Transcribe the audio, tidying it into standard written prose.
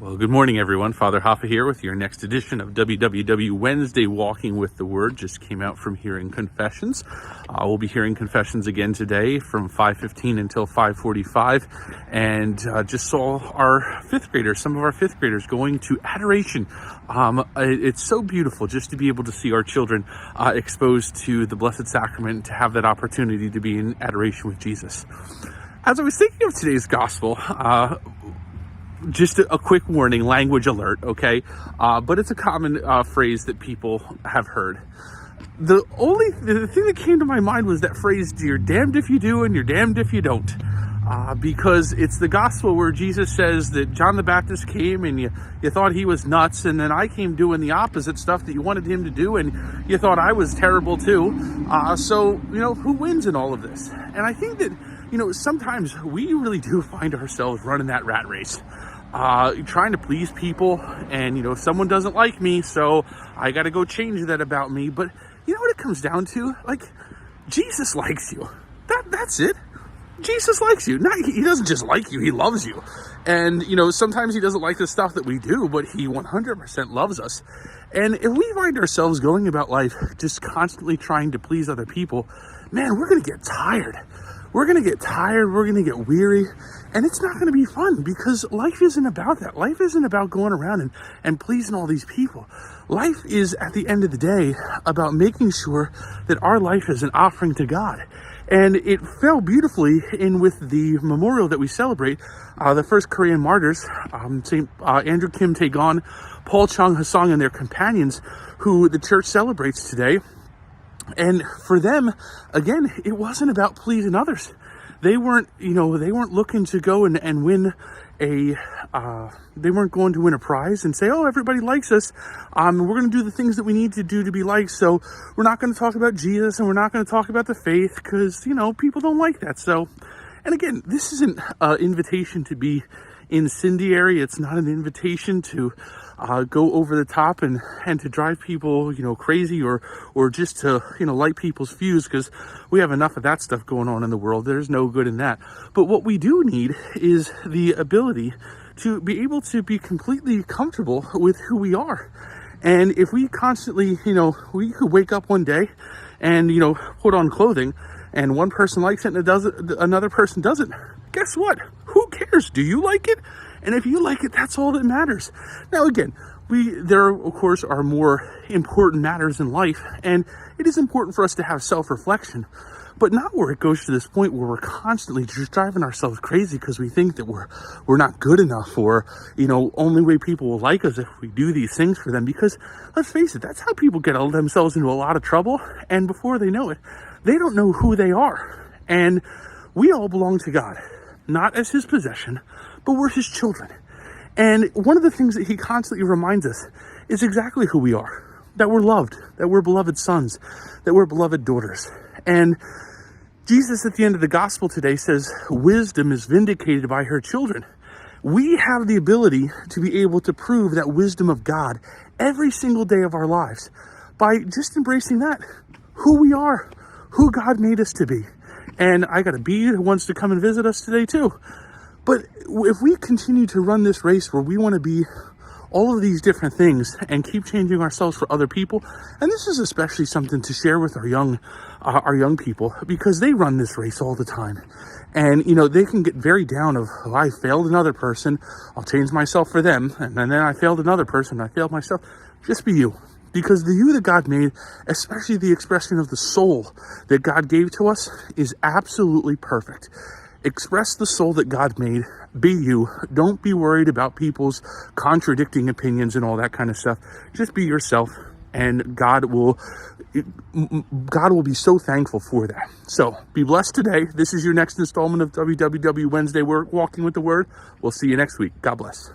Well, good morning, everyone. Father Hoffa here with your next edition of WWW Wednesday Walking with the Word. Just came out from hearing confessions. We'll be hearing confessions again today from 5:15 until 5:45, and just saw our fifth graders, some of our fifth graders, going to adoration. It's so beautiful just to be able to see our children exposed to the Blessed Sacrament, to have that opportunity to be in adoration with Jesus. As I was thinking of today's gospel, just a quick warning, language alert, okay? But it's a common phrase that people have heard. The thing that came to my mind was that phrase, "You're damned if you do and you're damned if you don't." Because it's the gospel where Jesus says that John the Baptist came and you thought he was nuts, and then I came doing the opposite stuff that you wanted him to do, and you thought I was terrible too. So, who wins in all of this? And I think that, sometimes we really do find ourselves running that rat race. Trying to please people, and if someone doesn't like me, so I got to go change that about me. But you know what it comes down to? Like, Jesus likes you. That's it. Jesus likes you. He doesn't just like you, he loves you. And sometimes he doesn't like the stuff that we do, but he 100% loves us. And if we find ourselves going about life just constantly trying to please other people, man, we're going to get tired. We're going to get tired, we're going to get weary, and it's not going to be fun, because life isn't about that. Life isn't about going around and pleasing all these people. Life is, at the end of the day, about making sure that our life is an offering to God. And it fell beautifully in with the memorial that we celebrate, the first Korean martyrs, St. Andrew Kim Tae-gon, Paul Chung Ha-sung, and their companions, who the church celebrates today. And for them, again, it wasn't about pleasing others. They weren't looking to go and win they weren't going to win a prize and say, oh, everybody likes us. We're going to do the things that we need to do to be liked. So we're not going to talk about Jesus, and we're not going to talk about the faith, because, people don't like that. So, and again, this isn't an invitation to be incendiary. It's not an invitation to go over the top and to drive people, crazy, or just to, light people's fuse, because we have enough of that stuff going on in the world. There's no good in that. But what we do need is the ability to be able to be completely comfortable with who we are. And if we constantly, we could wake up one day and, put on clothing, and one person likes it and another person doesn't. Guess what? Who cares? Do you like it? And if you like it, that's all that matters. Now, again, there, of course, are more important matters in life, and it is important for us to have self-reflection, but not where it goes to this point where we're constantly just driving ourselves crazy because we think that we're not good enough, or, only way people will like us if we do these things for them. Because let's face it, that's how people get themselves into a lot of trouble, and before they know it, they don't know who they are. And we all belong to God, not as his possession, but we're his children. And one of the things that he constantly reminds us is exactly who we are, that we're loved, that we're beloved sons, that we're beloved daughters. And Jesus, at the end of the gospel today, says, wisdom is vindicated by her children. We have the ability to be able to prove that wisdom of God every single day of our lives by just embracing that, who we are, who God made us to be. And I got a bee who wants to come and visit us today too. But if we continue to run this race where we want to be all of these different things and keep changing ourselves for other people, and this is especially something to share with our young people, because they run this race all the time. And, they can get very down of, oh, I failed another person, I'll change myself for them. And then I failed another person, I failed myself. Just be you. Because the you that God made, especially the expression of the soul that God gave to us, is absolutely perfect. Express the soul that God made. Be you. Don't be worried about people's contradicting opinions and all that kind of stuff. Just be yourself, and God will be so thankful for that. So be blessed today. This is your next installment of WWW Wednesday Walking with the Word. We'll see you next week. God bless.